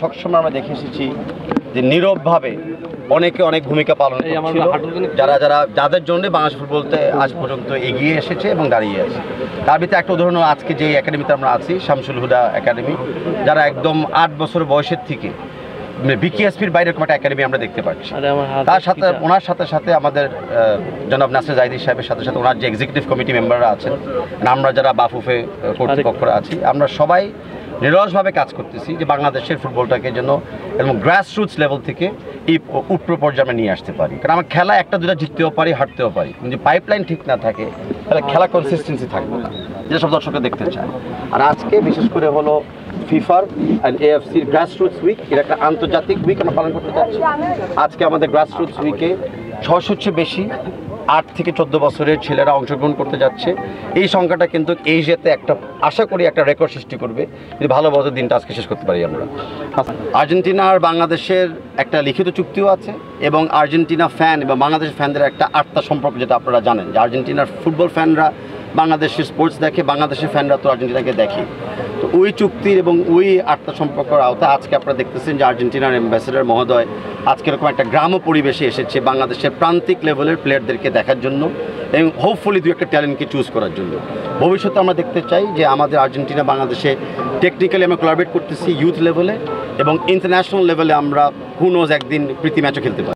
সবসময় আমরা দেখে এসেছি যে নীরবভাবে অনেকে অনেক ভূমিকা পালন করছিল, যাদের জন্য বাংলাদেশ ফুটবলতে আজ পর্যন্ত এগিয়ে এসেছে এবং দাঁড়িয়ে আছে। তার ভিতরে একটা উদাহরণ আজকে যে একাডেমিতে আমরা আছি, শামসুল হুদা একাডেমি, যারা একদম 8 বছর বয়সের থেকে বিকেএসপির বাইরের কোনো একটা একাডেমি আমরা দেখতে পাচ্ছি। তার সাথে ওনার সাথে সাথে আমাদের জনাব নাসির জাহিদি সাহেবের সাথে সাথে ওনার যে এক্সিকিউটিভ কমিটি মেম্বাররা আছেন, আমরা যারা বাফুফে কর্তৃপক্ষরা আছি, আমরা সবাই নিরলসভাবে কাজ করতেছি যে বাংলাদেশের ফুটবলটাকে যেন এবং গ্রাসরুটস লেভেল থেকে এই উপর পর্যায়ে আমরা নিয়ে আসতে পারি। কারণ আমার খেলা একটা দুটা জিততেও পারি, হারতেও পারি, কিন্তু পাইপলাইন ঠিক না থাকে তাহলে খেলা কনসিস্টেন্সি থাকবে না, যেটা সব দর্শকরা দেখতে চায়। আর আজকে বিশেষ করে হলো ফিফার অ্যান্ড এএফসির গ্রাসরুটস উইক, এটা একটা আন্তর্জাতিক উইক আমরা পালন করতে যাচ্ছি। আজকে আমাদের গ্রাসরুটস উইকে 600-র চেয়ে বেশি 8 থেকে 14 বছরের ছেলেরা অংশগ্রহণ করতে যাচ্ছে। এই সংখ্যাটা কিন্তু এশিয়াতে একটা আশা করি একটা রেকর্ড সৃষ্টি করবে যদি ভালোভাবে দিনটা আজকে শেষ করতে পারি আমরা। আর্জেন্টিনা আর বাংলাদেশের একটা লিখিত চুক্তিও আছে এবং আর্জেন্টিনা ফ্যান এবং বাংলাদেশের ফ্যানদের একটা আত্মা সম্পর্ক, যেটা আপনারা জানেন যে আর্জেন্টিনার ফুটবল ফ্যানরা বাংলাদেশের স্পোর্টস দেখে, বাংলাদেশের ফ্যানরা তো আর্জেন্টিনাকে দেখে। তো ওই চুক্তির এবং ওই আত্মা সম্পর্কের আওতায় আজকে আপনারা দেখতেছেন যে আর্জেন্টিনার অ্যাম্বাসেডর মহোদয় আজকে এরকম একটা গ্রাম্য পরিবেশে এসেছে বাংলাদেশের প্রান্তিক লেভেলের প্লেয়ারদেরকে দেখার জন্য এবং হোপফুলি দু একটা ট্যালেন্টকে চুজ করার জন্য। ভবিষ্যতে আমরা দেখতে চাই যে আমাদের আর্জেন্টিনা বাংলাদেশে টেকনিক্যালি আমরা কোলাবরেট করতেছি ইউথ লেভেলে এবং ইন্টারন্যাশনাল লেভেলে আমরা হু নোজ একদিন প্রীতি ম্যাচও খেলতে পারি।